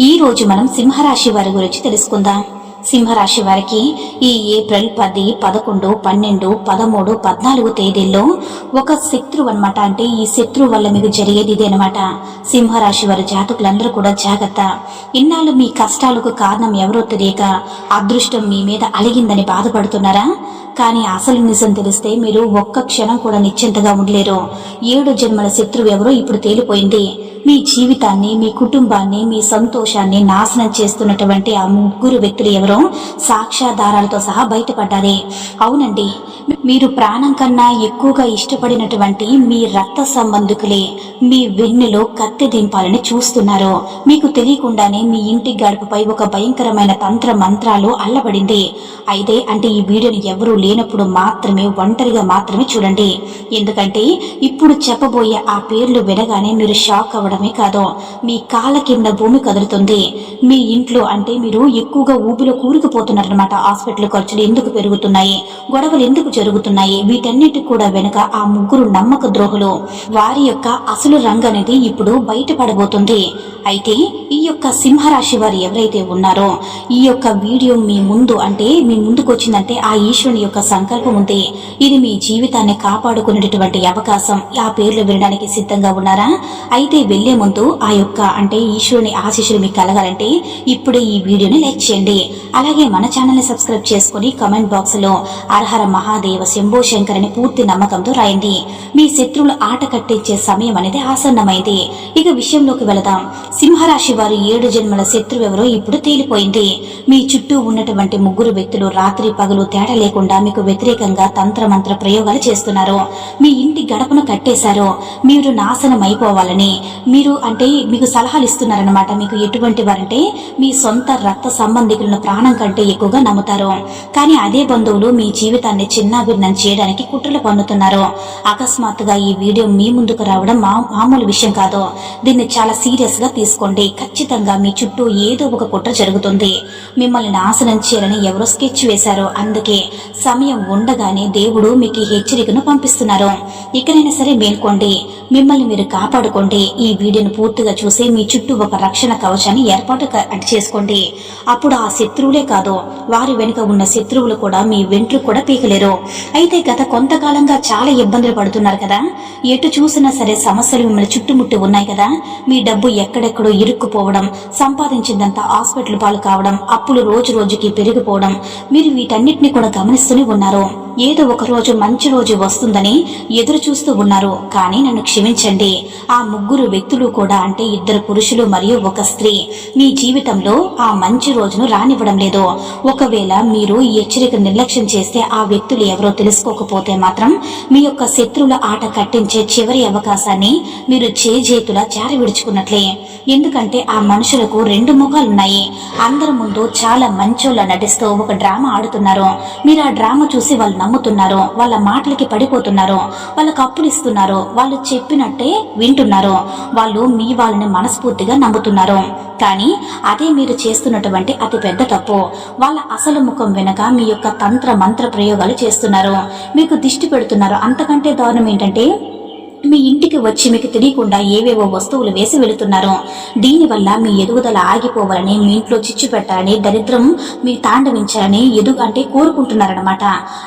ఈ రోజు మనం సింహరాశి వారి గురించి తెలుసుకుందాం. సింహరాశి వారికి ఈ ఏప్రిల్ 10, 11, 12, 13, 14 తేదీల్లో ఒక శత్రువు అనమాట. అంటే ఈ శత్రువు వల్ల మీకు జరిగేది ఇదే అనమాట. సింహరాశి వారి జాతకులందరూ కూడా జాగ్రత్త. ఇన్నాళ్ళు మీ కష్టాలకు కారణం ఎవరో తెలియక అదృష్టం మీ మీద అలిగిందని బాధపడుతున్నారా? కానీ అసలు నిజం తెలిస్తే మీరు ఒక్క క్షణం కూడా నిశ్చింతగా ఉండలేరు. 7 జన్మల శత్రువు ఎవరో ఇప్పుడు తేలిపోయింది. మీ జీవితాన్ని, మీ కుటుంబాన్ని, మీ సంతోషాన్ని నాశనం చేస్తున్నటువంటి ఆ 3 వ్యక్తులు ఎవరో సాక్ష్యాధారాలతో సహా బయటపడ్డారే. అవునండి, మీరు ప్రాణం కన్నా ఎక్కువగా ఇష్టపడినటువంటి మీ రక్త సంబంధికులే మీ వెన్నులో కత్తి దింపాలని చూస్తున్నారు. మీకు తెలియకుండానే మీ ఇంటి గడపపై ఒక భయంకరమైన తంత్ర మంత్రాలు అల్లబడింది. అయితే ఈ వీడియోని ఎవరూ లేనప్పుడు మాత్రమే, ఒంటరిగా మాత్రమే చూడండి. ఎందుకంటే ఇప్పుడు చెప్పబోయే ఆ పేర్లు వినగానే మీరు షాక్ అవ్వడమే కాదు, మీ కాళ్ళ కింద భూమి కదులుతుంది. మీ ఇంట్లో మీరు ఎక్కువగా ఊబిలో కూరుకుపోతున్నారనమాట. హాస్పిటల్ ఖర్చులు ఎందుకు పెరుగుతున్నాయి, గొడవలు ఎందుకు జరుగుతున్నాయి, వీటన్నిటి కూడా వెనుక ఆ 3 నమ్మక ద్రోహులు, వారి యొక్క అసలు రంగు అనేది ఇప్పుడు బయటపడబోతుంది. అయితే ఈ యొక్క సింహరాశి వారు ఎవరైతే ఉన్నారో ఈ యొక్క వీడియో మీ ముందుకు వచ్చిందంటే ఆ ఈశ్వరుని యొక్క సంకల్పం ఉంది. ఇది మీ జీవితాన్ని కాపాడుకునేటటువంటి అవకాశం. ఆ పేర్లు వినడానికి సిద్ధంగా ఉన్నారా? అయితే వెళ్లే ముందు ఆ యొక్క ఈశ్వరుని ఆశీస్సులు మీకు కలగాలంటే ఇప్పుడే ఈ వీడియోని లైక్ చేయండి. అలాగే మన ఛానల్ ని సబ్స్క్రైబ్ చేసుకుని కమెంట్ బాక్స్ లో హరహర మహాదేవ శంభో శంకర్ అని పూర్తి నమ్మకంతో రాయండి. మీ శత్రువులు ఆట కట్టించే సమయం అనేది ఆసన్నమైంది. ఇక విషయంలోకి వెళదాం. సింహరాశి వారు 7 జన్మల శత్రువు ఎవరో ఇప్పుడు తేలిపోయింది. మీ చుట్టూ ఉన్నటువంటి 3 వ్యక్తులు రాత్రి పగలు తేడా లేకుండా మీకు వ్యతిరేకంగా తంత్రమంత్ర ప్రయోగాలు చేస్తున్నారు. మీ ఇంటి గడపను కట్టేశారు. మీరు నాశనం అయిపోవాలని మీకు సలహాలు ఇస్తున్నారనమాట. మీకు ఎటువంటి వారంటే మీ సొంత రక్త సంబంధికులను ప్రాణం కంటే ఎక్కువగా నమ్ముతారు. కానీ అదే బంధువులు మీ జీవితాన్ని చిన్నాభిన్నం చేయడానికి కుట్రలు పన్నుతున్నారు. అకస్మాత్తుగా ఈ వీడియో మీ ముందుకు రావడం మామూలు విషయం కాదు. దీన్ని చాలా సీరియస్ గా తీసుకోండి. ఖచ్చితంగా మీ చుట్టూ ఏదో ఒక కుట్ర జరుగుతుంది. మిమ్మల్ని నాశనం చేయాలని ఎవరో స్కెచ్ వేశారు. అందుకే సమయం ఉండగానే దేవుడు మీకు హెచ్చరికను పంపిస్తున్నారు. ఇకనైనా సరే మేల్కోండి, మిమ్మల్ని మీరు కాపాడుకోండి. ఈ వీడియోను పూర్తిగా చూసి మీ చుట్టూ ఒక రక్షణ కవచాన్ని ఏర్పాటు చేసుకోండి. అప్పుడు ఆ శత్రువులే కాదు, వారి వెనుక ఉన్న శత్రువులు కూడా మీ వెంట్రు కూడా పీకలేరు. అయితే గత కొంతకాలంగా చాలా ఇబ్బందులు పడుతున్నారు కదా. ఎటు చూసినా సరే సమస్యలు మిమ్మల్ని చుట్టుముట్టి ఉన్నాయి కదా. మీ డబ్బు ఎక్కడెక్కడో ఇరుక్కుపోవడం, సంపాదించిందంతా హాస్పిటల్ పాలు కావడం, అప్పులు రోజు రోజుకి పెరిగిపోవడం, మీరు వీటన్నిటిని కూడా గమనిస్తూనే ఉన్నారు. ఏదో ఒక రోజు మంచి రోజు వస్తుందని ఎదురు చూస్తూ ఉన్నారు. కానీ నన్ను క్షమించండి, ఆ 3 వ్యక్తులు కూడా 2 పురుషులు మరియు 1 స్త్రీ మీ జీవితంలో ఆ మంచి రోజును రానివ్వడం లేదు. ఒకవేళ మీరు ఈ హెచ్చరిక నిర్లక్ష్యం చేస్తే ఆ వ్యక్తులు ఎవరో తెలుసుకోకపోతే మాత్రం మీ యొక్క శత్రువుల ఆట కట్టించే చివరి అవకాశాన్ని మీరు చేతులా జారి విడుచుకున్నట్లే. ఎందుకంటే ఆ మనుషులకు 2 ముఖాలున్నాయి. అందరి ముందు చాలా మంచోళ్ళ నటిస్తూ ఒక డ్రామా ఆడుతున్నారు. మీరు ఆ డ్రామా చూసి వాళ్ళు నమ్ముతున్నారు, వాళ్ళ మాటలకి పడిపోతున్నారు, వాళ్ళకు అప్పులు ఇస్తున్నారు, వాళ్ళు చెప్పినట్టే వింటున్నారు, వాళ్ళు మీ వాళ్ళని మనస్ఫూర్తిగా నమ్ముతున్నారు. కానీ అదే మీరు చేస్తున్నటువంటి అతి పెద్ద తప్పు. వాళ్ళ అసలు ముఖం వెనక మీ యొక్క తంత్ర మంత్ర ప్రయోగాలు చేస్తున్నారు, మీకు దిష్టి పెడుతున్నారు. అంతకంటే దారుణం ఏంటంటే మీ ఇంటికి వచ్చి మీకు తెలియకుండా ఏవేవో వస్తువులు వేసి వెళుతున్నారు. దీనివల్ల మీ ఎదుగుదల ఆగిపోవాలని, మీ ఇంట్లో చిచ్చు పెట్టాలని, దరిద్రం మీ తాండవించాలని కోరుకుంటున్నారనమాట.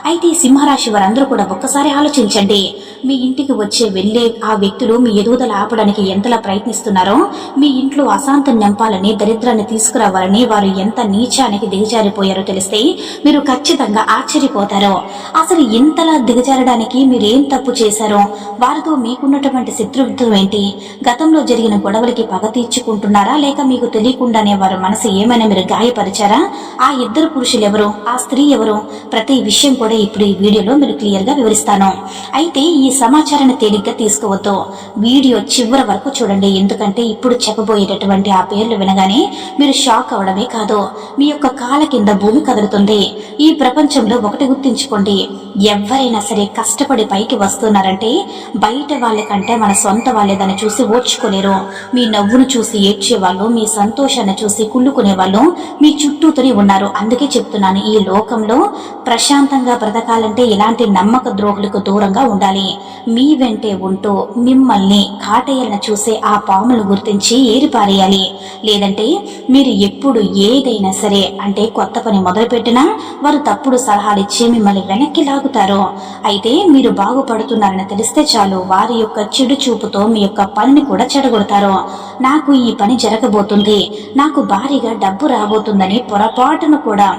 అయితే ఈ సింహరాశి వారందరూ కూడా ఒక్కసారి ఆలోచించండి. మీ ఇంటికి వెళ్లే ఆ వ్యక్తులు మీ ఎదుగుదల ఆపడానికి ఎంతలా ప్రయత్నిస్తున్నారో, మీ ఇంట్లో అశాంతం నింపాలని, దరిద్రాన్ని తీసుకురావాలని వారు ఎంత నీచానికి దిగజారిపోయారో తెలిస్తే మీరు ఖచ్చితంగా ఆశ్చర్యపోతారు. అసలు ఇంతలా దిగజారడానికి మీరేం తప్పు చేశారో, వారితో మీకున్నటువంటి శత్రుత్వం ఏంటి, గతంలో జరిగిన గొడవలకి పగ తీర్చుకుంటున్నారా, లేక మీకు తెలియకుండానే వారి మనసు ఏమైనా మీరు గాయపరిచారా? ఆ 2 పురుషులు ఎవరు, ఆ స్త్రీ ఎవరు, ప్రతి విషయం కూడా ఇప్పుడు ఈ వీడియోలో మీరు క్లియర్ గా వివరిస్తాను. అయితే ఈ సమాచారాన్ని తేలిగ్గా తీసుకోవద్దు, వీడియో చివరి వరకు చూడండి. ఎందుకంటే ఇప్పుడు చెప్పబోయేటటువంటి ఆ పేర్లు వినగానే మీరు షాక్ అవడమే కాదు, మీ యొక్క కాళ్ళ కింద భూమి కదులుతుంది. ఈ ప్రపంచంలో ఒకటి గుర్తించుకోండి, ఎవరైనా సరే కష్టపడి పైకి వస్తున్నారంటే బయట వాళ్ళకంటే మన సొంత వాళ్ళేదని చూసి ఓర్చుకోలేరు. మీ నవ్వును చూసి ఏడ్చేవాళ్ళు, మీ సంతోషాన్ని చూసి కుళ్ళుకునే వాళ్ళు మీ చుట్టూతోనే ఉన్నారు. అందుకే చెప్తున్నాను, ఈ లోకంలో ప్రశాంతంగా బ్రతకాలంటే ఇలాంటి నమ్మక ద్రోహులకు దూరంగా ఉండాలి. మీ వెంటే ఉంటూ మిమ్మల్ని కాటేయాలని చూసే ఆ పాములను గుర్తించి ఏరిపారేయాలి. లేదంటే మీరు ఎప్పుడు ఏదైనా సరే అంటే కొత్త పని మొదలుపెట్టినా వారు తప్పుడు సలహాలు ఇచ్చి మిమ్మల్ని వెనక్కి లాగుతారు. అయితే మీరు బాగుపడుతున్నారని తెలిస్తే చాలు వారి యొక్క చెడు చూపుతో మీ యొక్క పనిని కూడా చెడగొడతారు. నాకు ఈ పని జరగబోతుంది, నాకు భారీగా డబ్బు రాబోతుందని పొరపాటును కూడా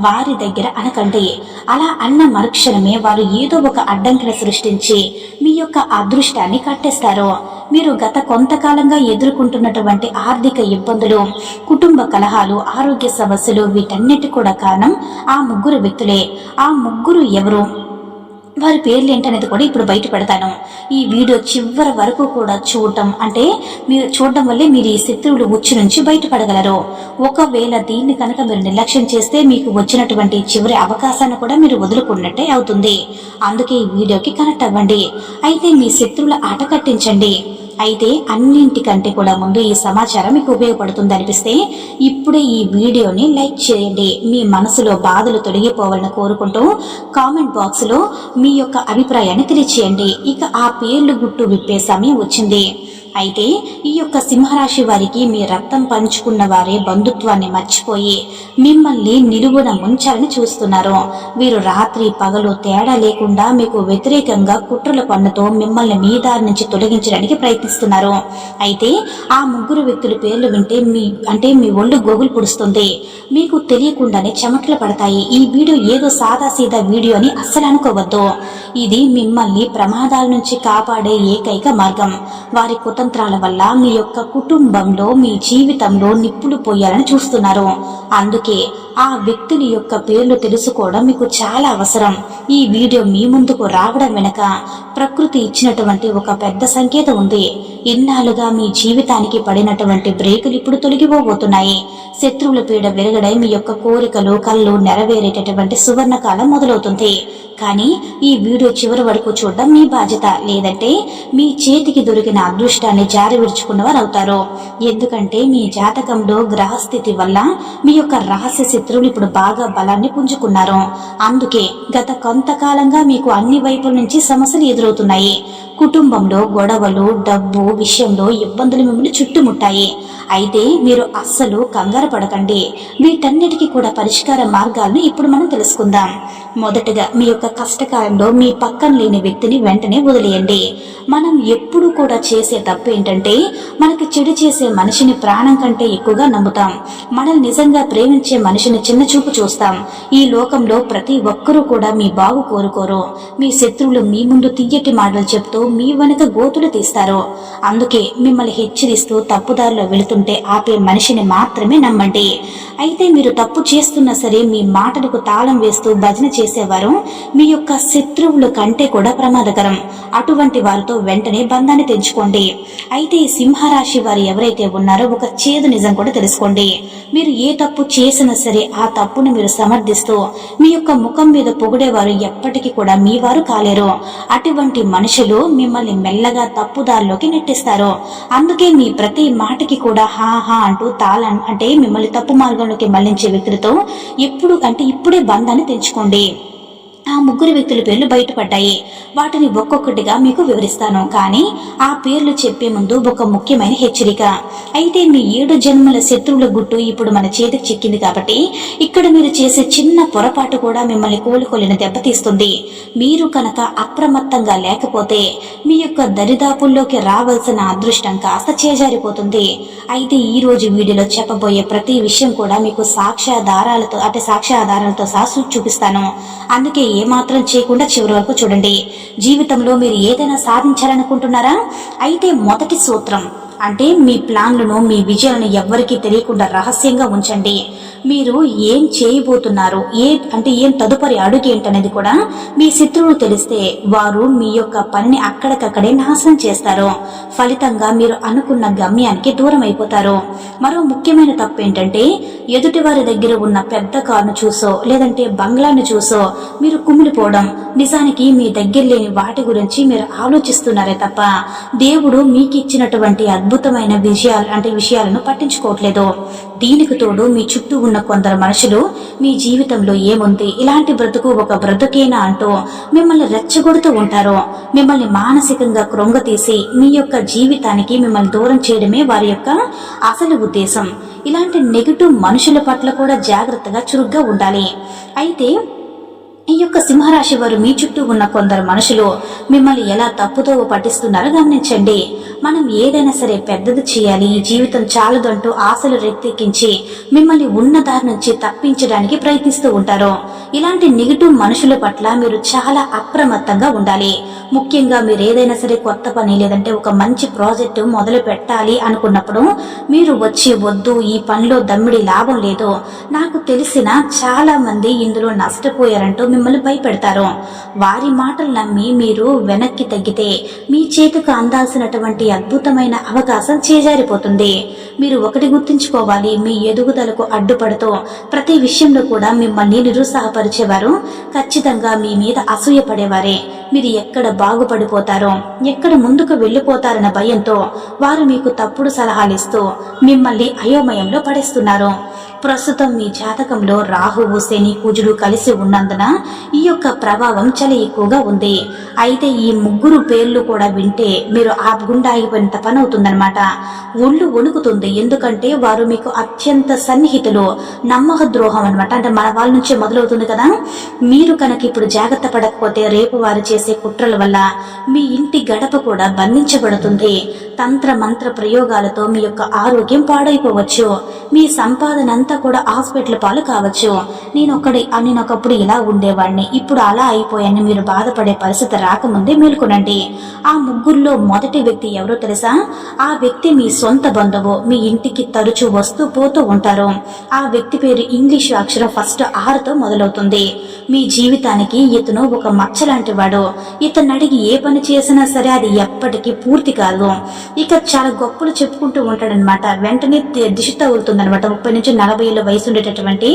వారి దగ్గర అనకండి. అలా అన్న మరుక్షణమే వారు ఏదో ఒక అడ్డంకిని సృష్టించి మీ యొక్క అదృష్టాన్ని కట్టేస్తారు. మీరు గత కొంతకాలంగా ఎదుర్కొంటున్నటువంటి ఆర్థిక ఇబ్బందులు, కుటుంబ కలహాలు, ఆరోగ్య సమస్యలు వీటన్నిటి కూడా కారణం ఆ ముగ్గురు వ్యక్తులే. ఆ ముగ్గురు ఎవరు, వారి పేర్లు ఏంటనేది కూడా ఇప్పుడు బయట పెడతాను. ఈ వీడియో చివరి వరకు కూడా చూడటం అంటే మీరు చూడడం వల్లే మీరు ఈ శత్రువులు ఉచ్చు నుంచి బయటపడగలరు. ఒకవేళ దీన్ని కనుక మీరు నిర్లక్ష్యం చేస్తే మీకు వచ్చినటువంటి చివరి అవకాశాన్ని కూడా మీరు వదులుకున్నట్టే అవుతుంది. అందుకే ఈ వీడియోకి కనెక్ట్ అవ్వండి. అయితే మీ శత్రువుల ఆట కట్టించండి. అయితే అన్నింటికంటే కూడా ముందు ఈ సమాచారం మీకు ఉపయోగపడుతుంది అనిపిస్తే ఇప్పుడే ఈ వీడియోని లైక్ చేయండి. మీ మనసులో బాధలు తొలగిపోవాలని కోరుకుంటూ కామెంట్ బాక్స్ లో మీ యొక్క అభిప్రాయాన్ని తెలియచేయండి. ఇక ఆ పేర్లు గుట్టు విప్పే సమయం వచ్చింది. అయితే ఈ యొక్క సింహరాశి వారికి మీ రక్తం పంచుకున్న వారే బంధుత్వాన్ని మర్చిపోయి మిమ్మల్ని నిలువున ముంచాలని చూస్తున్నారు. వీరు రాత్రి పగలు తేడా లేకుండా మీకు వ్యతిరేకంగా కుట్రల పన్నుతో మిమ్మల్ని మీ దారి నుంచి తొలగించడానికి ప్రయత్నిస్తున్నారు. అయితే ఆ ముగ్గురు వ్యక్తుల పేర్లు వింటే మీ ఒళ్ళు గోగులు పుడుస్తుంది. మీకు తెలియకుండానే చెమటలు పడతాయి. ఈ వీడియో ఏదో సాదాసీదా వీడియో అని అస్సలు అనుకోవద్దు. ఇది మిమ్మల్ని ప్రమాదాల నుంచి కాపాడే ఏకైక మార్గం. వారి కుతంత్రాల వల్ల మీ యొక్క కుటుంబంలో, మీ జీవితంలో నిప్పులు పోయాలని చూస్తున్నారు. అందుకే ఆ వ్యక్తుల యొక్క పేర్లు తెలుసుకోవడం మీకు చాలా అవసరం. ఈ వీడియో మీ ముందుకు రావడం వెనుక ప్రకృతి ఇచ్చినటువంటి ఒక పెద్ద సంకేతం ఉంది. ఇన్నాళ్ళుగా మీ జీవితానికి పడినటువంటి బ్రేకులు ఇప్పుడు తొలగిపోబోతున్నాయి. శత్రువుల పీడ విరగడై మీ యొక్క కోరికలు, కళ్ళు నెరవేరేటటువంటి సువర్ణకాలం మొదలవుతుంది. కానీ ఈ వీడియో చివరి వరకు చూడడం మీ బాధ్యత. లేదంటే మీ చేతికి దొరికిన అదృష్టాన్ని జారి విడుచుకున్నవారు అవుతారు. ఎందుకంటే మీ జాతకంలో గ్రహస్థితి వల్ల మీ యొక్క రహస్య శత్రువులు ఇప్పుడు బాగా బలాన్ని పుంజుకున్నారు. అందుకే గత కొంతకాలంగా మీకు అన్ని వైపుల నుంచి సమస్యలు ఎదురవుతున్నాయి. కుటుంబంలో గొడవలు, డబ్బు విషయంలో ఇబ్బందులు మిమ్మల్ని చుట్టుముట్టాయి. అయితే మీరు అస్సలు కంగారు పడకండి. వీటన్నిటికీ కూడా పరిష్కార మార్గాలను ఇప్పుడు మనం తెలుసుకుందాం. మొదటగా మీ యొక్క కష్టకాలంలో మీ పక్కన లేని వ్యక్తిని వెంటనే వదిలేయండి. మనం ఎప్పుడు కూడా చేసే తప్పు ఏంటంటే మనకి చెడు చేసే మనిషిని ప్రాణం కంటే ఎక్కువగా నమ్ముతాం. మనల్ని నిజంగా ప్రేమించే మనిషిని చిన్న చూపు చూస్తాం. ఈ లోకంలో ప్రతి ఒక్కరూ కూడా మీ బాగు కోరుకోరు. మీ శత్రువులు మీ ముందు తియ్యటి మాటలు చెప్తూ మీ వెనుక గోతులు తీస్తారు. అందుకే మిమ్మల్ని హెచ్చరిస్తూ తప్పుదారిలో వెళుతుంటే ఆపే మనిషిని మాత్రమే నమ్మండి. అయితే మీరు తప్పు చేస్తున్నా సరే మీ మాటలకు తాళం వేస్తూ భజన చేసేవారు మీ యొక్క శత్రువుల కంటే కూడా ప్రమాదకరం. అటువంటి వారితో వెంటనే బంధాన్ని తెంచుకోండి. అయితే ఈ సింహరాశి వారు ఎవరైతే ఉన్నారో ఒక చేదు నిజం కూడా తెలుసుకోండి. మీరు ఏ తప్పు చేసినా సరే ఆ తప్పును మీరు సమర్థిస్తూ మీ యొక్క ముఖం మీద పొగిడేవారు ఎప్పటికీ కూడా మీ వారు కాలేరు. అటువంటి మనుషులు మిమ్మల్ని మెల్లగా తప్పుదారిలోకి నెట్టిస్తారు. అందుకే మీ ప్రతి మాటకి కూడా హా హా అంటూ అంటే మిమ్మల్ని తప్పు మార్గంలోకి మళ్లించే వ్యక్తులతో ఇప్పుడే బంధాన్ని తెంచుకోండి. ఆ ముగ్గురు వ్యక్తుల పేర్లు బయటపడ్డాయి. వాటిని ఒక్కొక్కటిగా మీకు వివరిస్తాను. కానీ ఆ పేర్లు చెప్పే ముందు ఒక ముఖ్యమైన హెచ్చరిక. అయితే మీ 7 జన్మల శత్రువుల గుట్టు ఇప్పుడు మన చేతికి చిక్కింది కాబట్టి ఇక్కడ మీరు చేసే చిన్న పొరపాటు కూడా మిమ్మల్ని కోలుకోలేని దెబ్బతీస్తుంది. మీరు కనుక అప్రమత్తంగా లేకపోతే మీ యొక్క దరిదాపుల్లోకి రావాల్సిన అదృష్టం కాస్త చేజారిపోతుంది. అయితే ఈ రోజు వీడియోలో చెప్పబోయే ప్రతి విషయం కూడా మీకు సాక్ష్యాధారాలతో సహా చూపిస్తాను. అందుకే ఏమాత్రం చేయకుండా చివరి వరకు చూడండి. జీవితంలో మీరు ఏదైనా సాధించాలనుకుంటున్నారా? అయితే మొదటి సూత్రం అంటే మీ ప్లాన్లను, మీ విజయాలను ఎవ్వరికీ తెలియకుండా రహస్యంగా ఉంచండి. మీరు ఏం చేయబోతున్నారు, ఏం తదుపరి అడుగు ఏంటనేది కూడా మీ శత్రువులు తెలిస్తే వారు మీ యొక్క పనిని అక్కడికక్కడే నాశనం చేస్తారు. ఫలితంగా మీరు అనుకున్న గమ్యానికి దూరం అయిపోతారు. మరో ముఖ్యమైన తప్పు ఏంటంటే ఎదుటి వారి దగ్గర ఉన్న పెద్ద కారును చూసో లేదంటే బంగ్లాను చూసో మీరు కుమిలిపోవడం. నిజానికి మీ దగ్గర లేని వాటి గురించి మీరు ఆలోచిస్తున్నారే తప్ప దేవుడు మీకు ఇచ్చినటువంటి అద్భుతమైన విషయాలను పట్టించుకోవట్లేదు. దీనికి తోడు మీ చుట్టూ ఉన్న ఉన్న కొందరు మనుషులు మీ జీవితంలో ఏముంది, ఇలాంటి బ్రతుకు ఒక బ్రతుకేనా అంటూ మిమ్మల్ని రెచ్చగొడుతూ ఉంటారు. మిమ్మల్ని మానసికంగా కృంగతీసి మీ యొక్క జీవితానికి మిమ్మల్ని దూరం చేయడమే వారి యొక్క అసలు ఉద్దేశం. ఇలాంటి నెగిటివ్ మనుషుల పట్ల కూడా జాగ్రత్తగా చురుగ్గా ఉండాలి. అయితే ఈ యొక్క సింహరాశి వారు మీ చుట్టూ ఉన్న కొందరు మనుషులు మిమ్మల్ని ఎలా తప్పుతో పట్టిస్తున్నారో గమనించండి. మనం ఏదైనా సరే పెద్దది చేయాలి, ఈ జీవితం చాలదంటూ ఆశలు రెత్తెక్కించి మిమ్మల్ని ఉన్న దారి నుంచి తప్పించడానికి ప్రయత్నిస్తూ ఉంటారు. ఇలాంటి నెగిటివ్ మనుషుల పట్ల మీరు చాలా అప్రమత్తంగా ఉండాలి. ముఖ్యంగా మీరు ఏదైనా సరే కొత్త పని లేదంటే ఒక మంచి ప్రాజెక్టు మొదలు పెట్టాలి అనుకున్నప్పుడు మీరు వచ్చి వద్దు, ఈ పనిలో దమ్మిడి లాభం లేదు, నాకు తెలిసిన చాలా మంది ఇందులో నష్టపోయారంటూ మిమ్మల్ని భయపెడతారు. వారి మాటలు నమ్మి మీరు వెనక్కి తగ్గితే మీ చేతికి అందాల్సినటువంటి అద్భుతమైన అవకాశం చేజారిపోతుంది. మీరు ఒకటి గుర్తుంచుకోవాలి, మీ ఎదుగుదలకు అడ్డుపడుతూ ప్రతి విషయంలో కూడా మిమ్మల్ని నిరుత్సాహపరిచేవారు ఖచ్చితంగా మీ మీద అసూయ పడేవారే. మీరు ఎక్కడ బాగుపడిపోతారో, ఎక్కడ ముందుకు వెళ్లిపోతారన్న భయంతో వారు మీకు తప్పుడు సలహాలు ఇస్తూ మిమ్మల్ని అయోమయంలో పడేస్తున్నారు. ప్రస్తుతం మీ జాతకంలో రాహువు, శని, కుజుడు కలిసి ఉన్నందున ఈ యొక్క ప్రభావం చాలా ఎక్కువగా ఉంది. అయితే ఈ ముగ్గురు పేర్లు కూడా వింటే మీరు ఆ గుండె ఆగిపోయినంత పని అవుతుందన్నమాట. ఒళ్ళు వణుకుతుంది. ఎందుకంటే వారు మీకు అత్యంత సన్నిహితులు. నమ్మక ద్రోహం అనమాట. అంటే మన వాళ్ళ నుంచే మొదలవుతుంది కదా. మీరు కనుక ఇప్పుడు జాగ్రత్త పడకపోతే రేపు వారు చేసే కుట్రల వల్ల మీ ఇంటి గడప కూడా బంధించబడుతుంది. తంత్ర మంత్ర ప్రయోగాలతో మీ యొక్క ఆరోగ్యం పాడైపోవచ్చు. మీ సంపాదన అంతా కూడా హాస్పిటల్ పాలు కావచ్చు. నేను ఒకప్పుడు ఇలా ఉండేవాడిని, ఇప్పుడు అలా అయిపోయాను మీరు బాధపడే పరిస్థితి రాకముందే మేల్కొనండి. ఆ ముగ్గురులో మొదటి వ్యక్తి ఎవరో తెలుసా? ఆ వ్యక్తి మీ సొంత బంధువు. మీ ఇంటికి తరచూ వస్తూ పోతూ ఉంటారు. ఆ వ్యక్తి పేరు ఇంగ్లీష్ అక్షరం ఫస్ట్ ఆర్తో మొదలవుతుంది. మీ జీవితానికి ఇతను ఒక మచ్చ లాంటి వాడు. ఇతను అడిగి ఏ పని చేసినా సరే అది ఎప్పటికీ పూర్తి కాదు. ఇక చాలా గొప్పలు చెప్పుకుంటూ ఉంటాడనమాట. వెంటనే దిశ తగులుతుందనమాట. 30 నుంచి 40 ఏళ్ళ వయసు ఉండేటటువంటి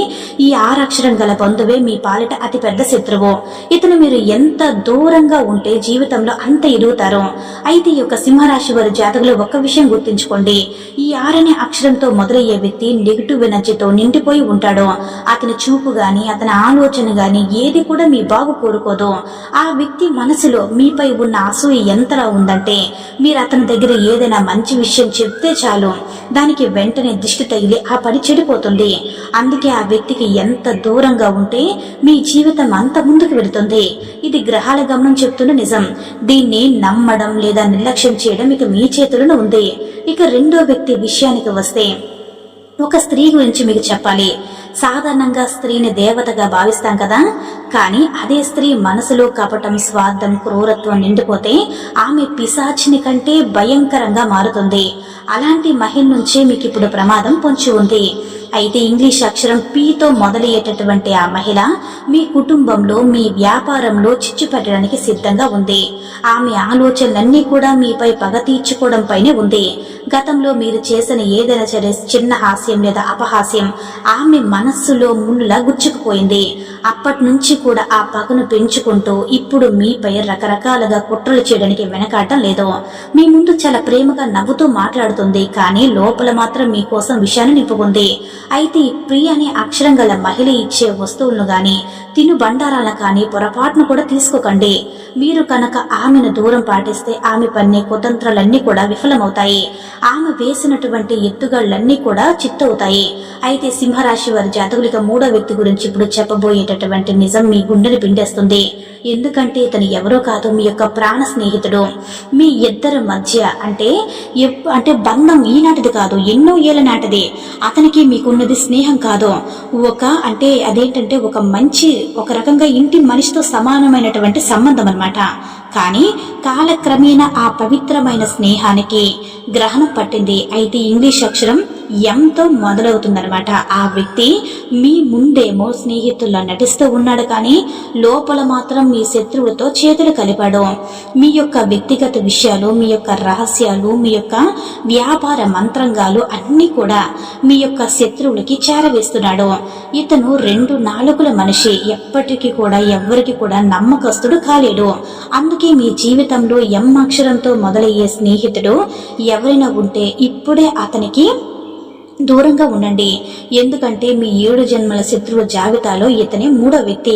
ఈ 6 అక్షరం గల బంధువే మీ పాలిట అతి పెద్ద శత్రువు. ఇతను మీరు ఎంత దూరంగా ఉంటే జీవితంలో అంత ఎదుగుతారు. అయితే ఈ యొక్క సింహరాశి వారి జాతకులు ఒక్క విషయం గుర్తుంచుకోండి. ఈ 6 అనే అక్షరంతో మొదలయ్యే వ్యక్తి నెగిటివ్ ఎనర్జీతో నిండిపోయి ఉంటాడు. అతని చూపు గాని, అతని ఆలోచన గాని ఏది కూడా మీ బాగు కోరుకోదు. ఆ వ్యక్తి మనసులో మీపై ఉన్న అసూయ ఎంతలా ఉందంటే మీరు అతని దగ్గర ఏదైనా మంచి విషయం చెప్తే చాలు దానికి వెంటనే దిష్టి తగిలి ఆ పని చెడిపోతుంది. అందుకే ఆ వ్యక్తికి ఎంత దూరంగా ఉంటే మీ జీవితం అంత ముందుకు వెళుతుంది. ఇది గ్రహాల గమనం చెప్తున్న నిజం. దీన్ని నమ్మడం లేదా నిర్లక్ష్యం చేయడం ఇక మీ చేతులను ఉంది. ఇక రెండో వ్యక్తి విషయానికి వస్తే, ఒక స్త్రీ గురించి మీకు చెప్పాలి. సాధారణంగా స్త్రీని దేవతగా భావిస్తాం కదా. కానీ అదే స్త్రీ మనసులో కపటం, స్వార్థం, క్రూరత్వం నిండిపోతే ఆమె పిశాచిని కంటే భయంకరంగా మారుతుంది. అలాంటి మహిళ నుంచే మీకు ఇప్పుడు ప్రమాదం పొంచి ఉంది. అయితే ఇంగ్లీష్ అక్షరం పీతో మొదలయ్యేటటువంటి ఆ మహిళ మీ కుటుంబంలో, మీ వ్యాపారంలో చిచ్చు పెట్టడానికి సిద్ధంగా ఉంది. ఆమె ఆలోచనలన్నీ కూడా మీపై పగ తీర్చుకోవడం పైనే ఉంది. గతంలో మీరు చేసిన ఏదైనా సరే చిన్న హాస్యం లేదా అపహాస్యం ఆమె మనస్సులో ముళ్ళులా గుచ్చుకుపోయింది. అప్పటి నుంచి కూడా ఆ పగను పెంచుకుంటూ ఇప్పుడు మీపై రకరకాలుగా కుట్రలు చేయడానికి వెనకాడటం లేదు. మీ ముందు చాలా ప్రేమగా నవ్వుతూ మాట్లాడుతుంది, కానీ లోపల మాత్రం మీకోసం విషయాన్ని నింపుకుంది. అయితే ఈ ప్రియ అనే అక్షరం గల మహిళ ఇచ్చే వస్తువులను గాని, తిను బండారాలను కానీ పొరపాటును కూడా తీసుకోకండి. మీరు కనుక ఆమెను దూరం పాటిస్తే ఆమె పన్నే కుతంత్రాలన్నీ కూడా విఫలమవుతాయి. ఆమె వేసినటువంటి ఎత్తుగళ్లన్నీ కూడా చిత్తవుతాయి. అయితే సింహరాశి వారి జాతకులిక మూడో వ్యక్తి గురించి ఇప్పుడు చెప్పబోయేటటువంటి నిజం మీ గుండెని పిండేస్తుంది. ఎందుకంటే ఇతను ఎవరో కాదు, మీ యొక్క ప్రాణ స్నేహితుడు. మీ ఇద్దరి మధ్య అంటే బంధం ఈనాటిది కాదు, ఎన్నో ఏళ్ల నాటిది. అతనికి మీకున్నది స్నేహం కాదు, అదేంటంటే ఒక రకంగా ఇంటి మనిషితో సమానమైనటువంటి సంబంధం అన్నమాట. కానీ కాలక్రమేణా ఆ పవిత్రమైన స్నేహానికి గ్రహణం పట్టింది. అయితే ఇంగ్లీష్ అక్షరం ఎంతో మొదలవుతుందనమాట. ఆ వ్యక్తి మీ ముందేమో స్నేహితుల్లో నటిస్తూ ఉన్నాడు, కానీ లోపల మాత్రం మీ శత్రువుతో చేతులు కలిపాడు. మీ యొక్క వ్యక్తిగత విషయాలు, మీ యొక్క రహస్యాలు, మీ యొక్క వ్యాపార మంత్రంగాలు అన్నీ కూడా మీ యొక్క శత్రువులకి చేరవేస్తున్నాడు. ఇతను 2 నాలుకల మనిషి. ఎప్పటికీ కూడా ఎవ్వరికి కూడా నమ్మకస్తుడు కాలేడు. అందుకే మీ జీవితంలో ఎం అక్షరంతో మొదలయ్యే స్నేహితుడు ఎవరైనా ఉంటే ఇప్పుడే అతనికి దూరంగా ఉండండి. ఎందుకంటే మీ 7 జన్మల శత్రువు జాబితాలో ఇతనే 3వ వ్యక్తి.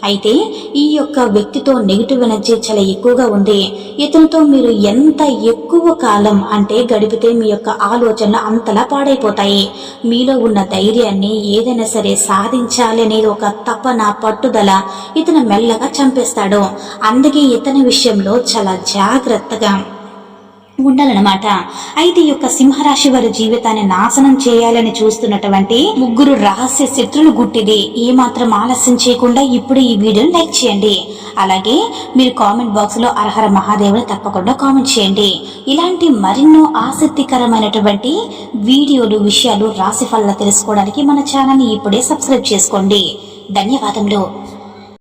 అయితే ఈ యొక్క వ్యక్తితో నెగిటివ్ ఎనర్జీ చాలా ఎక్కువగా ఉంది. ఇతనితో మీరు ఎంత ఎక్కువ కాలం అంటే గడిపితే మీ యొక్క ఆలోచనలు అంతలా పాడైపోతాయి. మీలో ఉన్న ధైర్యాన్ని ఏదైనా సరే సాధించాలి అనేది ఒక తపన పట్టుదల ఇతను మెల్లగా చంపేస్తాడు. అందుకే ఇతని విషయంలో చాలా జాగ్రత్తగా ఉండాలన్నమాట. అయితే ఈ యొక్క సింహరాశి వారి జీవితాన్ని నాశనం చేయాలని చూస్తున్నటువంటి 3 రహస్య శత్రులు గుట్టిది. ఏమాత్రం ఆలస్యం చేయకుండా ఇప్పుడు ఈ వీడియోని లైక్ చేయండి. అలాగే మీరు కామెంట్ బాక్స్ లో హరహర మహాదేవుని తప్పకుండా కామెంట్ చేయండి. ఇలాంటి మరెన్నో ఆసక్తికరమైనటువంటి వీడియోలు విషయాలు రాశి ఫలాలు తెలుసుకోవడానికి మన ఛానల్ ని ఇప్పుడే సబ్స్క్రైబ్ చేసుకోండి. ధన్యవాదములు.